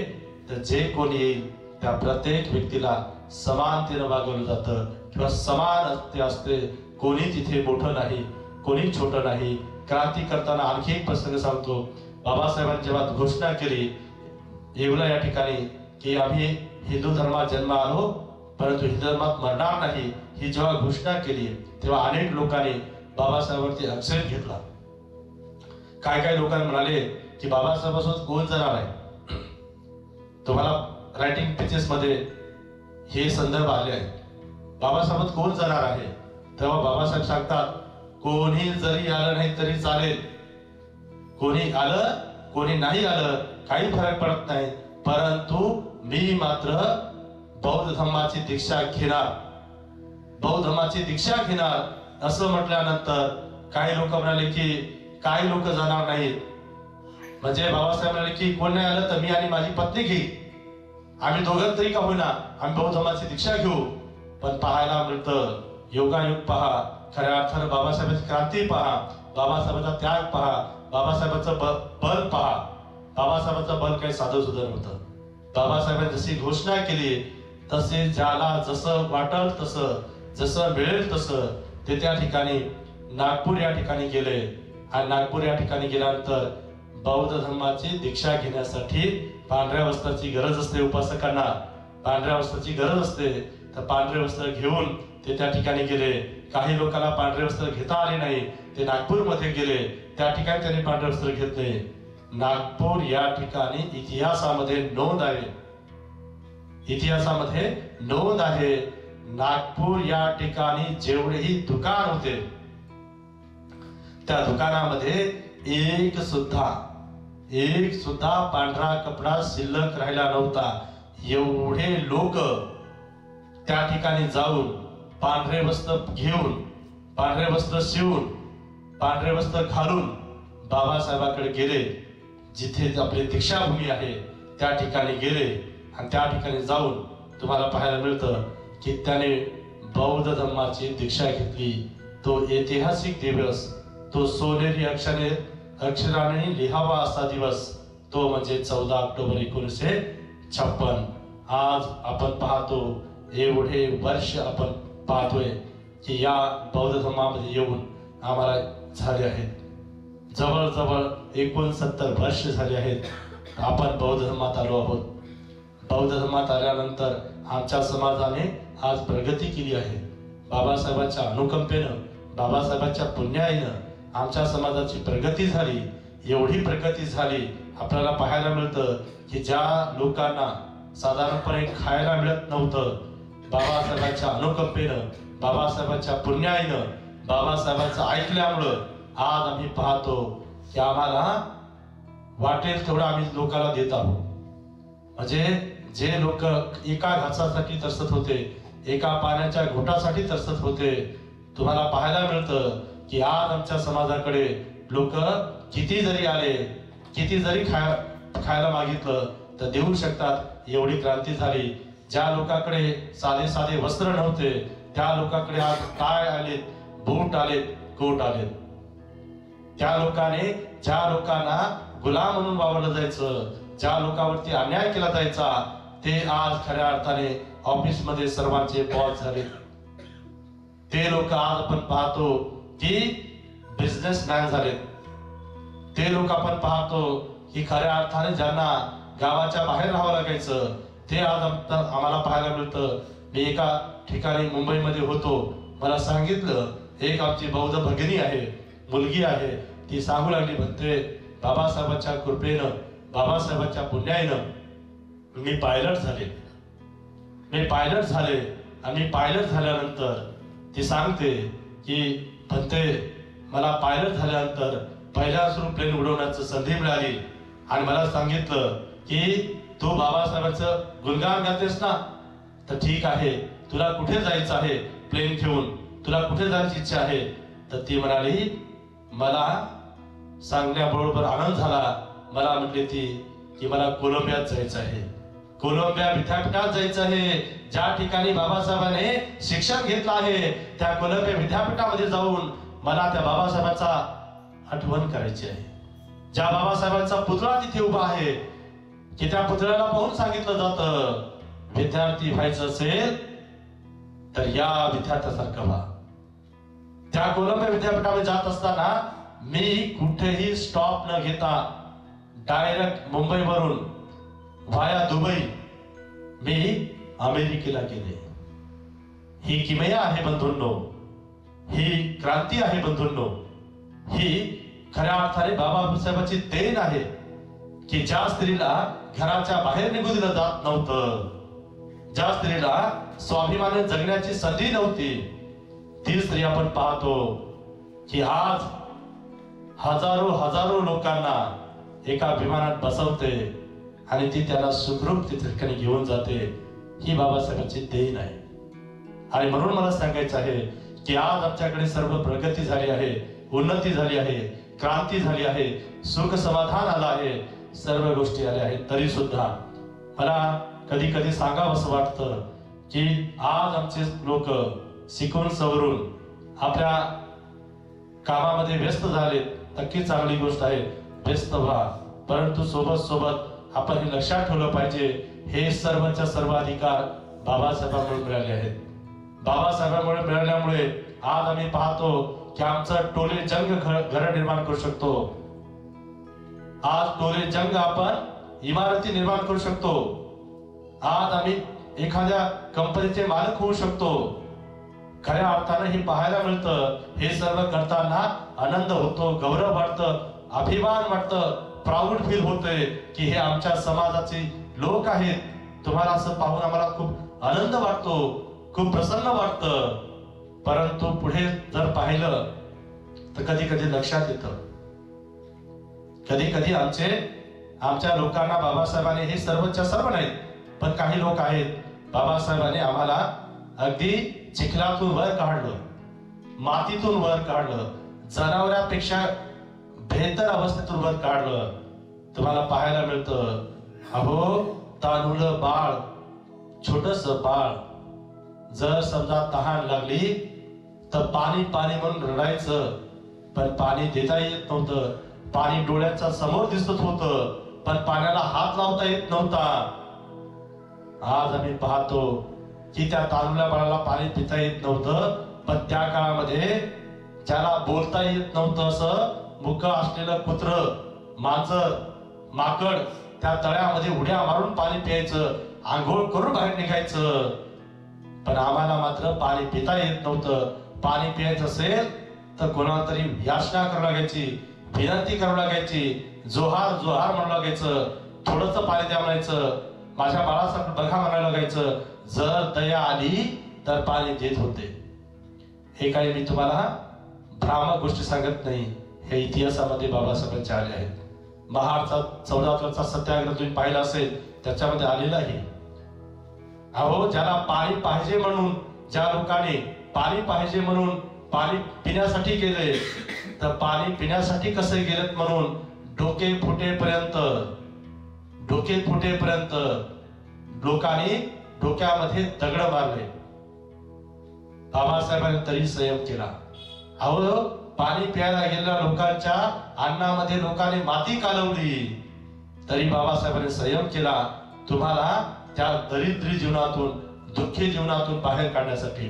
तर जे कोणी येईल त्या प्रत्येक व्यक्तीला समानतेनं वागवलं जातं किंवा समान असते. कोणी तिथे मोठं नाही, कोणी छोटं नाही. क्रांती करताना आणखी एक प्रसंग सांगतो. बाबासाहेबांनी जेव्हा घोषणा केली येवला या ठिकाणी की आम्ही हिंदू धर्मात जन्म आलो परंतु हिंदू धर्मात मरणार नाही, ही जेव्हा घोषणा केली तेव्हा अनेक लोकांनी बाबासाहेबांवरती आक्षेप घेतला. काय लोकांनी म्हणाले की बाबासाहेबांसोबत कोण जाणार आहे. तुम्हाला रायटिंग पेजेस मध्ये हे संदर्भ आले आहेत. बाबासाहेब कोण जाणार आहे. तेव्हा बाबासाहेब सांगतात, कोणी जरी आलं नाही तरी चालेल, कोणी आलं कोणी नाही आलं काही फरक पडत नाही, परंतु मी मात्र बौद्ध धर्माची दीक्षा घेणार, बौद्ध धर्माची दीक्षा घेणार. असं म्हटल्यानंतर काही लोक म्हणाले की काही लोक जाणार नाहीत. म्हणजे बाबासाहेब म्हणाले की कोण नाही आलं तर मी आणि माझी पत्नी घेईल, आम्ही दोघं तरी का होईना आम्ही बौद्ध धर्माची दीक्षा घेऊ. पण पाहायला मिळतं योगायोग पहा, खऱ्या अर्थानं बाबासाहेबांची क्रांती पहा, बाबासाहेबांचा त्याग पहा, बाबासाहेबांचं बल पहा. बाबासाहेबांचं बल काही साधं सुद्धा नव्हतं. बाबासाहेबांनी जशी घोषणा केली तसे ज्याला जसं वाटल तसं, जसं मिळेल तसं ते त्या ठिकाणी नागपूर या ठिकाणी गेले. आणि नागपूर या ठिकाणी गेल्यानंतर बौद्ध धर्माची दीक्षा घेण्यासाठी पांढऱ्या वस्त्राची गरज असते. उपासकांना पांढऱ्या वस्त्राची गरज असते. तर पांढरे वस्त्र घेऊन ते त्या ठिकाणी गेले. काही लोकांना पांढरे वस्त्र घेता आले नाही, ते नागपूरमध्ये गेले, त्या ठिकाणी त्यांनी पांढरे वस्त्र घेतले. नागपूर या ठिकाणी इतिहासामध्ये नोंद आहे, इतिहासामध्ये नोंद आहे. नागपूर या ठिकाणी जेवढेही दुकान होते त्या दुकानामध्ये एक सुद्धा पांढरा कपडा शिल्लक राहिला नव्हता. एवढे लोक त्या ठिकाणी जाऊन पांढरे वस्त्र घेऊन, पांढरे वस्त्र शिवून, पांढरे वस्त्र घालून बाबासाहेबांकडे गेले. जिथे आपली दीक्षाभूमी आहे त्या ठिकाणी गेले आणि त्या ठिकाणी जाऊन तुम्हाला पाहायला मिळतं की त्याने बौद्ध धर्माची दीक्षा घेतली. तो ऐतिहासिक दिवस, तो सोनेरी अक्षराने लिहावा असा दिवस, तो म्हणजे 14 ऑक्टोबर 1956. आज आपण पाहतो, एवढे वर्ष आपण पाहतोय की या बौद्ध धर्मामध्ये येऊन आम्हाला झाले आहेत जवळजवळ 69 वर्ष झाले आहेत. आपण बौद्ध धर्मात आलो आहोत. बौद्ध धर्मात आल्यानंतर आमच्या समाजाने आज प्रगती केली आहे. बाबासाहेबांच्या अनुकंपेनं, बाबासाहेबांच्या पुण्याईनं आमच्या समाजाची प्रगती झाली. एवढी प्रगती झाली आपल्याला पाहायला मिळतं की ज्या लोकांना साधारणपणे खायला मिळत नव्हतं, बाबासाहेबांच्या अनुकंपेनं, बाबासाहेबांच्या पुण्याईनं, बाबासाहेबांचं ऐकल्यामुळं आज आम्ही पाहतो की आम्हाला वाटेल तेवढं आम्ही लोकांना देत आहोत. म्हणजे जे लोक एका घासासाठी तरसत होते, एका पाण्याच्या घोटासाठी तरसत होते, तुम्हाला पाहायला मिळतं की आज आमच्या समाजाकडे लोक किती जरी आले, किती जरी खायला मागितलं तर देऊ शकतात. एवढी क्रांती झाली. ज्या लोकांकडे साधे साधे वस्त्र नव्हते त्या लोकांकडे आज टाय आलेत, बूट आलेत, कोट आलेत. त्या लोकांनी, ज्या लोकांना गुलाम म्हणून वावरलं जायचं, ज्या लोकांवरती अन्याय केला जायचा, ते आज खऱ्या अर्थाने ऑफिस मध्ये सर्वांचे बॉस झाले. ते लोक आज आपण पाहतो की बिझनेसमॅन झालेत. ते लोक आपण पाहतो की खऱ्या अर्थाने ज्यांना गावाच्या बाहेर राहावं लागायचं, ते आज आम्हाला पाहायला मिळतं. मी एका ठिकाणी मुंबईमध्ये होतो, मला सांगितलं एक आमची बौद्ध भगिनी आहे, मुलगी आहे, ती सांगू लागली, म्हणते बाबासाहेबांच्या कृपेनं, बाबासाहेबांच्या पुण्याईनं मी पायलट झाले. आणि पायलट झाल्यानंतर ती सांगते की म्हणते मला पायलट झाल्यानंतर पहिल्या सुरू प्लेन उडवण्याची संधी मिळाली आणि मला सांगितलं की तू बाबासाहेबांचं गुणगान गातेस ना, तर ठीक आहे, तुला कुठे जायचं आहे प्लेन घेऊन, तुला कुठे जायची इच्छा आहे? तर ती म्हणाली मला सांगण्याबरोबर आनंद झाला. मला म्हटली ती की मला कोलंबियात जायचं आहे, कोलंबिया विद्यापीठात जायचं आहे. ज्या ठिकाणी बाबासाहेबांनी शिक्षण घेतलं आहे त्या कोलंबिया विद्यापीठामध्ये जाऊन मला त्या बाबासाहेबांचा आठवण करायची आहे. ज्या बाबासाहेबांचा पुतळा तिथे उभा आहे की त्या पुतळ्याला पाहून सांगितलं जातं विद्यार्थी व्हायचं असेल तर या विद्यार्थ्यासारखं व्हा. त्या कोलंबिया विद्यापीठामध्ये जात असताना मी कुठेही स्टॉप न घेता डायरेक्ट मुंबईवरून व्हाया दुबई मी अमेरिकेला गेले. ही किमया आहे बंधूंनो, ही क्रांती आहे बंधूंनो, ही खऱ्या अर्थाने बाबासाहेबांची देण आहे की ज्या स्त्रीला घराच्या बाहेर निघू दिलं जात नव्हतं, ज्या स्त्रीला स्वाभिमानाने जगण्याची संधी नव्हती, ती स्त्री आपण पाहतो की आज हजारो लोकांना एका विमानात बसवते आणि ती त्याला सुखरूप त्या ठिकाणी घेऊन जाते. ही बाबासाहेबांची देण आहे. आणि म्हणून मला सांगायचं आहे की आज आमच्याकडे सर्व प्रगती झाली आहे, उन्नती झाली आहे, क्रांती झाली आहे, सुख समाधान आलं आहे, सर्व गोष्टी आल्या आहेत, तरी सुद्धा मला कधी कधी सांगावंसं वाटतं की आज आमचे लोक शिकून सवरून आपल्या कामामध्ये व्यस्त झाले. नक्की चांगली गोष्ट आहे, व्यस्त व्हा, परंतु सोबत आपण हे लक्षात ठेवलं पाहिजे हे सर्वच्या सर्व अधिकार बाबासाहेबांमुळे मिळाले आहेत. बाबासाहेबांमुळे मिळाल्यामुळे आज आम्ही पाहतो की आमचं टोले जंग घर निर्माण करू शकतो. आज टोले जंग आपण इमारती निर्माण करू शकतो. आज आम्ही एखाद्या कंपनीचे मालक होऊ शकतो. खऱ्या अर्थानं हे पाहायला मिळतं. हे सर्व करताना आनंद होतो, गौरव वाटतं, अभिमान वाटतं, प्राऊड फील होतंय की हे आमच्या समाजाचे लोक आहेत. तुम्हाला असं पाहून आम्हाला खूप आनंद वाटतो, खूप प्रसन्न वाटतं. परंतु पुढे जर पाहिलं तर कधी कधी लक्षात येतं, कधी कधी आमच्या लोकांना बाबासाहेबांनी हे सर्वच्या सर्व नाहीत, पण काही लोक आहेत बाबासाहेबांनी आम्हाला अगदी चिखलातून वर काढलं, मातीतून वर काढलं, जनावरांपेक्षा बेहतर अवस्थेतून वर काढलं. तुम्हाला पाहायला मिळतं अहो तानुलं बाळ, छोटस बाळ जर समजा तहान लागली तर पाणी पाणी म्हणून रडायचं, पण पाणी देता येत नव्हतं. पाणी डोळ्याच्या समोर दिसत होतं पण पाण्याला हात लावता येत नव्हता. आज आम्ही पाहतो की त्या तानुल्या बाळाला पाणी पिता येत नव्हतं, पण त्या काळामध्ये ज्याला बोलता येत नव्हतं असं मुक असलेलं कुत्र, मांजर, माकड त्या तळ्यामध्ये उड्या मारून पाणी प्यायचं, आंघोळ करून बाहेर निघायचं. पण आम्हाला मात्र पाणी पिता येत नव्हतं. पाणी प्यायचं असेल तर कोणाला तरी याचना करावी लागायची, विनंती करावी लागायची, जोहार जोहार म्हणू लागायचं, थोडंसं पाणी द्या म्हणायचं, माझ्या बाळासाठी बघा म्हणायला लागायचं. जर दया आली तर पाणी देत होते. हे काही मी तुम्हाला भ्रामक गोष्टी सांगत नाही, हे इतिहासामध्ये बाबासाहेबांचे आले आहेत. महाडचा 14 सत्याग्रह तुम्ही पाहिला असेल, त्याच्यामध्ये आलेला आहे. अहो ज्याला पाणी पाहिजे म्हणून, ज्या लोकांनी पाणी पाहिजे म्हणून पाणी पिण्यासाठी गेले, तर पाणी पिण्यासाठी कसे गेलेत म्हणून डोके फुटेपर्यंत लोकांनी डोक्यामध्ये दगड मारले. बाबासाहेबांनी तरी संयम केला. अहो पाणी प्यायला गेलेल्या लोकांच्या अन्नामध्ये लोकांनी माती कालवली, तरी बाबासाहेबांनी संयम केला तुम्हाला त्या दरिद्री जीवनातून, दुःखी जीवनातून बाहेर काढण्यासाठी.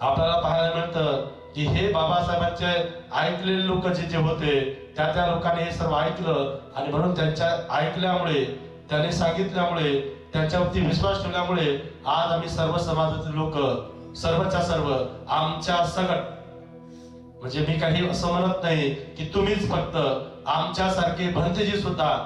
आपल्याला पाहायला मिळतं की हे बाबासाहेबांचे ऐकलेले लोक जे होते त्या लोकांनी हे सर्व ऐकलं आणि म्हणून त्यांच्या ऐकल्यामुळे त्यांनी सांगितल्यामुळे, त्यांच्यावरती विश्वास ठेवल्यामुळे आज आम्ही सर्व समाजातील लोक, सर्वच्या सर्व आमच्या सकट, म्हणजे मी काही असं म्हणत नाही की तुम्हीच, फक्त आमच्यासारखे भंतेजी सुद्धा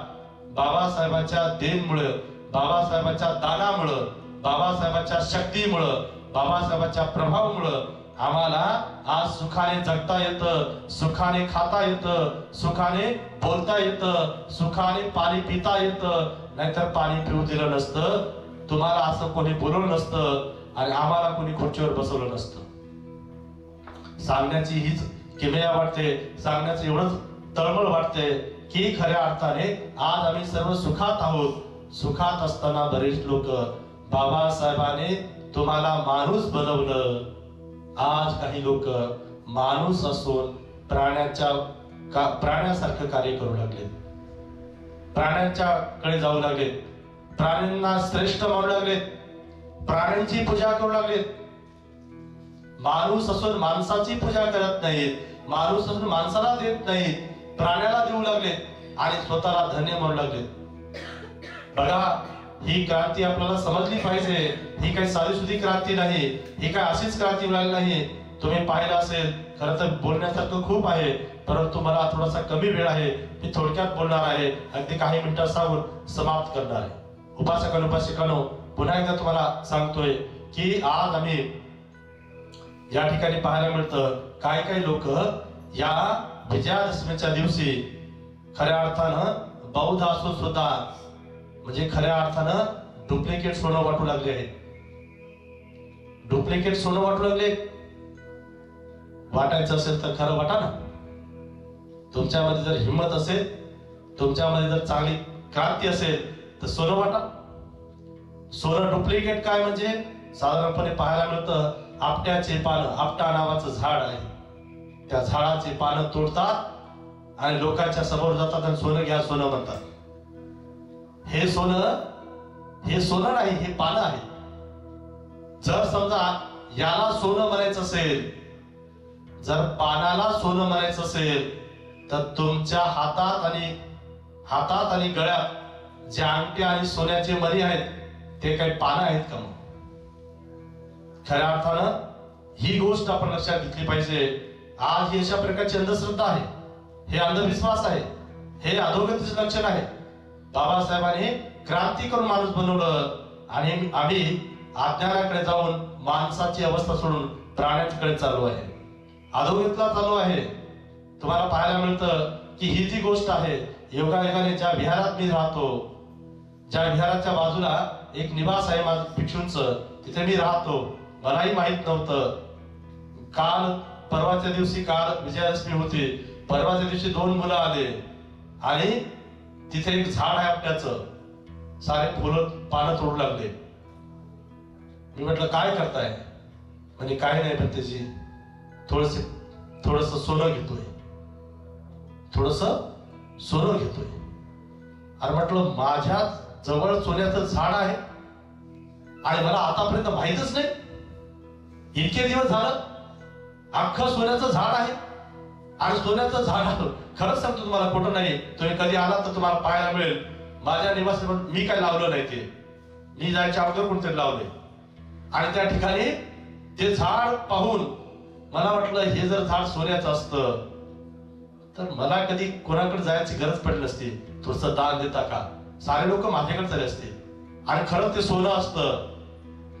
बाबासाहेबांच्या देणमुळे, बाबासाहेबांच्या दानामुळं, बाबासाहेबांच्या शक्तीमुळं, बाबासाहेबांच्या प्रभावामुळं आम्हाला आज सुखाने जगता येतं, सुखाने खाता येतं, सुखाने बोलता येतं, सुखाने पाणी पिता येतं. नाहीतर पाणी पिऊ दिलं नसतं, तुम्हाला असं कोणी बोलवलं नसतं आणि आम्हाला कोणी खुर्चीवर बसवलं नसतं. सांगण्याची हीच किमया वाटते, सांगण्याचं एवढंच तळमळ वाटते की खऱ्या अर्थाने आज आम्ही सर्व सुखात आहोत. सुखात असताना बरेच लोक बाबासाहेबांनी तुम्हाला माणूस बनवलं, आज काही लोक माणूस असून प्राण्यासारखं कार्य करू लागले, प्राण्यांच्याकडे जाऊ लागले, प्राण्यांना श्रेष्ठ मानू लागले, प्राण्यांची पूजा करू लागले. माणूस असून माणसाची पूजा करत नाहीत, माणूस असून माणसाला देत नाहीत, प्राण्याला देऊ लागले आणि स्वतःला धन्य म्हणू लागले. बघा, ही क्रांती आपल्याला समजली पाहिजे. ही काही साधीसुधी क्रांती नाही, ही काय अशीच क्रांती मिळाली नाही. तुम्ही पाहिलं असेल, खरं तर बोलण्यासारखं खूप आहे, परंतु मला थोडासा कमी वेळ आहे. मी थोडक्यात बोलणार आहे, अगदी काही मिनिटात सांगून समाप्त करणार आहे. उपासकांनो, उपासिकांनो, पुन्हा एकदा तुम्हाला सांगतोय की आज आम्ही या ठिकाणी पाहायला मिळतं काही काही लोक या विजयादशमीच्या दिवशी खऱ्या अर्थानं बौद्ध असून सुद्धा, म्हणजे खऱ्या अर्थानं डुप्लिकेट सोनं वाटू लागले आहेत. डुप्लिकेट सोनं वाटू लागले. वाटायचं असेल तर खरं वाटा ना. तुमच्यामध्ये जर हिंमत असेल, तुमच्यामध्ये जर चांगली क्रांती असेल तर सोनं वाटा. सोनं डुप्लिकेट काय म्हणजे साधारणपणे पाहायला मिळतं, आपट्याचे पानं, आपटा नावाचं झाड आहे, त्या झाडाची पानं तोडतात आणि लोकांच्या समोर जातात आणि सोनं घ्या, सोनं म्हणतात. हे सोनं नाही, हे पानं आहे. जर समजा याला सोनं म्हणायचं असेल, जर पानाला सोनं म्हणायचं असेल, तर तुमच्या हातात आणि गळ्यात जे अंगठ्या आणि सोन्याचे मणी आहेत ते काही पानं आहेत का? मग खऱ्या अर्थानं ही गोष्ट आपण लक्षात घेतली पाहिजे. आज ही अशा प्रकारची अंधश्रद्धा आहे, हे अंधविश्वास आहे, हे अधोगतीचे लक्षण आहे. बाबासाहेबांनी क्रांती करून माणूस बनवलं आणि आम्ही अज्ञानाकडे जाऊन माणसाची अवस्था सोडून प्राण्यांकडे चाललो आहे, अधोगतीला चाललो आहे. तुम्हाला पाहायला मिळतं की ही जी गोष्ट आहे, योगायोगाने ज्या विहारात मी राहतो, ज्या विहाराच्या बाजूला एक निवास आहे माझं भिक्षूंचं, तिथे मी राहतो. मलाही माहित नव्हतं. परवाच्या दिवशी विजयादशमी होती. परवाच्या दिवशी 2 मुलं आले आणि तिथे एक झाड आहे आपट्याचं, सारे फुलं पानं तोडू लागले. मी म्हटलं काय करताय? म्हणजे काय नाही, पण त्याची थोडस सोनं घेतोय, थोडस सोनं घेतोय. अरे म्हटलं, माझ्या जवळ सोन्याचं झाड आहे आणि मला आतापर्यंत माहितच नाही. इतके दिवस झालं अख्खं सोन्याचं झाड आहे आणि सोन्याचं झाड, खरंच सांगतो तुम्हाला, खोटं नाही. तुम्ही कधी आला तर तुम्हाला पाहायला मिळेल. माझ्या निवासी मी काय लावलं नाही, ते मी जायच्या अगोदर कोणतरी लावले. आणि त्या ठिकाणी ते झाड पाहून मला वाटलं, हे जर झाड सोन्याचं असतं तर मला कधी कोणाकडे जायची गरज पडली नसती. थोडस दान देता का? सारे लोक माझ्याकडे झाले असते. आणि खरं ते सोनं असतं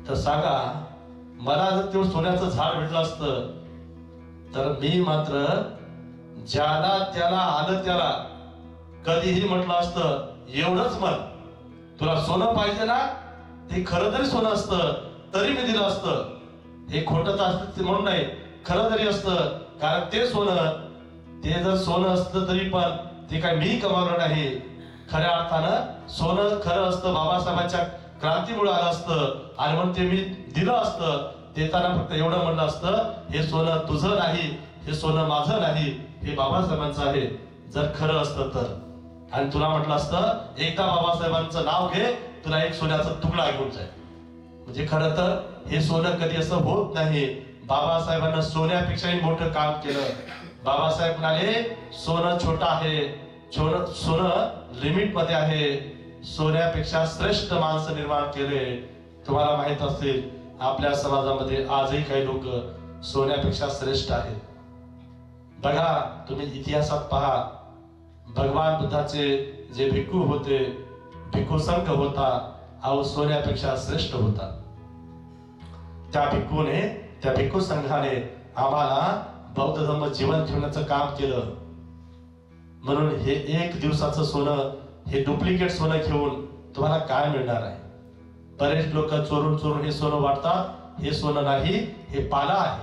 तर सांगा, मला जर ते सोन्याचं झाड भेटलं असतं तर मी मात्र ज्याला त्याला आलं त्याला कधीही म्हटलं असतं, एवढंच म्हण, तुला सोनं पाहिजे ना, ते खरं जरी सोनं असतं तरी मी दिलं असतं. हे खोटं तर असतं म्हणून नाही, खरं जरी असतं. कारण ते जर सोनं असतं तरी पण ते काय मी कमावलं नाही. खऱ्या अर्थानं सोनं खरं असतं, बाबासाहेबांच्या क्रांतीमुळे आलं असतं आणि म्हणून ते मी दिलं असतं. देताना फक्त एवढं म्हणलं असतं, हे सोनं तुझं नाही, हे सोनं माझं नाही, हे बाबासाहेबांचं आहे. जर खरं असतं तर. आणि तुला म्हटलं असतं, एकदा बाबासाहेबांचं नाव घे, तुला एक सोन्याचा तुकडा घेऊन जाईल. म्हणजे खरं तर हे सोनं कधी असं होत नाही. बाबासाहेबांना सोन्यापेक्षाही मोठं काम केलं. बाबासाहेब म्हणाले, सोनं छोटं आहे, सोनं लिमिट मध्ये आहे. सोन्यापेक्षा श्रेष्ठ माणसं निर्माण केले. तुम्हाला माहित असेल आपल्या समाजामध्ये आजही काही लोक सोन्यापेक्षा श्रेष्ठ आहेत. बघा, तुम्ही इतिहासात पहा, भगवान बुद्धाचे जे भिक्खू होते, भिक्खू संघ होता, अहो सोन्यापेक्षा श्रेष्ठ होता. त्या भिक्खू संघाने आम्हाला बौद्ध धर्म जीवन ठेवण्याचं काम केलं. म्हणून हे एक दिवसाचं सोनं, हे डुप्लिकेट सोनं घेऊन तुम्हाला काय मिळणार आहे? बरेच लोक चोरून चोरून हे सोनं वाटतात. हे सोनं नाही, हे पाला आहे.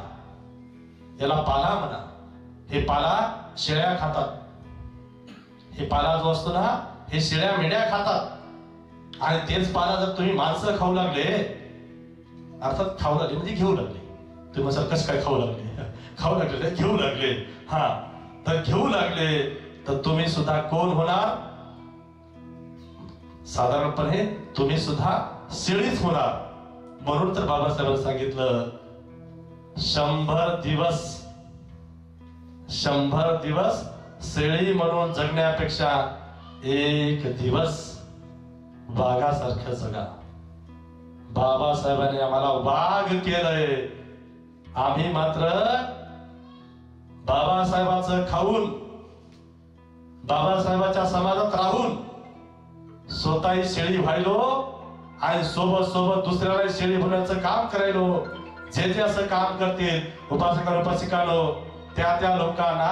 याला पाला म्हणा. हे पाला शेळ्या खातात. हे पाला जो असतो ना, हे शेळ्या मेंढ्या खातात. आणि तेच पाला जर तुम्ही माणसं खाऊ लागले, अर्थात खाऊ लागले म्हणजे घेऊ लागले. तुम्ही सर कसं काय खाऊ लागले? खाऊ लागले, घेऊ लागले. हा, तर घेऊ लागले तर तुम्ही सुद्धा कोण होणार? साधारणपणे तुम्ही सुद्धा शेळीच होणार. म्हणून तर बाबासाहेबांनी सांगितलं 100 दिवस शेळी म्हणून जगण्यापेक्षा एक दिवस वाघासारखं जगा. बाबासाहेबांनी आम्हाला वाघ केलंय. आम्ही मात्र बाबासाहेबांचं खाऊन, बाबासाहेबांच्या समाजात राहून स्वतःही शेळी व्हायलो आणि सोबत सोबत दुसऱ्याला शेळी होण्याचं काम करायलो. जे जे असं काम करतील उपासिकांनो, त्या लोकांना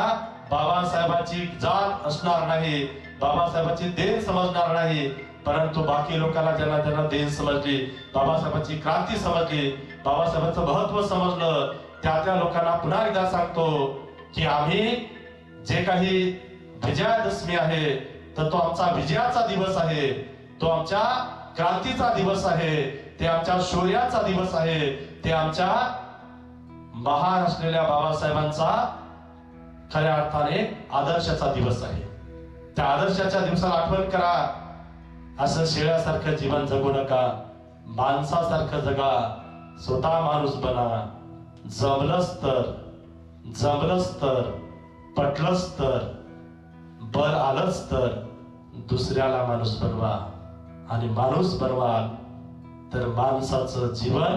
बाबासाहेबांची जाण असणार नाही, बाबासाहेबांची देण समजणार नाही. परंतु बाकी लोकांना ज्यांना देण समजली, बाबासाहेबांची क्रांती समजली, बाबासाहेबांचं महत्व समजलं, त्या लोकांना पुन्हा एकदा सांगतो की आम्ही जे काही विजयादशमी आहे तर तो आमचा विजयाचा दिवस आहे, तो आमच्या क्रांतीचा दिवस आहे, ते आमच्या शौर्याचा दिवस आहे, ते आमच्या महान असलेल्या बाबासाहेबांचा खऱ्या अर्थाने आदर्शाचा दिवस आहे. त्या आदर्शाच्या दिवसाला आठवण करा. असं शेळ्यासारखं जीवन जगू नका, माणसासारखं जगा. स्वतः माणूस बना. जमलंच तर पटलंच तर बल आलंच तर दुसऱ्याला माणूस बनवा. आणि माणूस बनवाल तर माणसाचं जीवन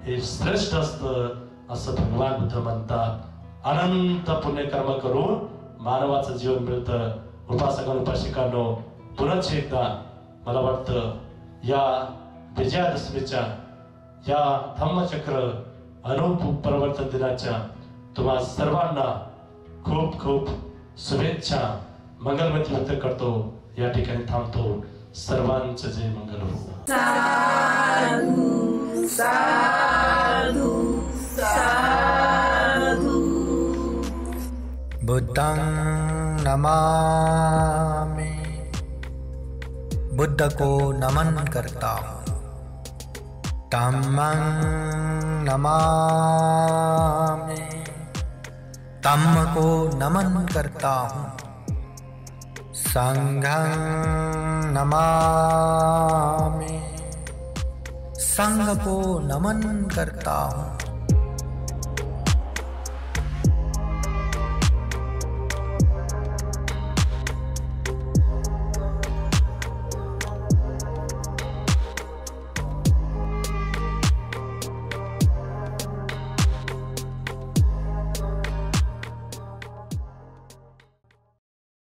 हे श्रेष्ठ असतं असं भगवान बुद्ध म्हणतात. अनंत पुण्यकर्म करून मानवाचं जीवन मिळतं. उपासिकांनो, पुनश्च एकदा मला वाटतं या विजयादशमीच्या, या धम्मचक्र अनुपरिवर्तन दिनाच्या तुम्हा सर्वांना खूप खूप शुभेच्छा, मंगलमती व्यक्त करतो. या ठिकाणी थांबतो. सर्वांचं जय मंगल हो. साधु साधु साधु. बुद्धं नमामि. बुद्ध को नमन करता हूँ. धम्मं नमामि. धम्म को नमन करता हूँ. संघं नमामि. संघ को नमन करता हूँ.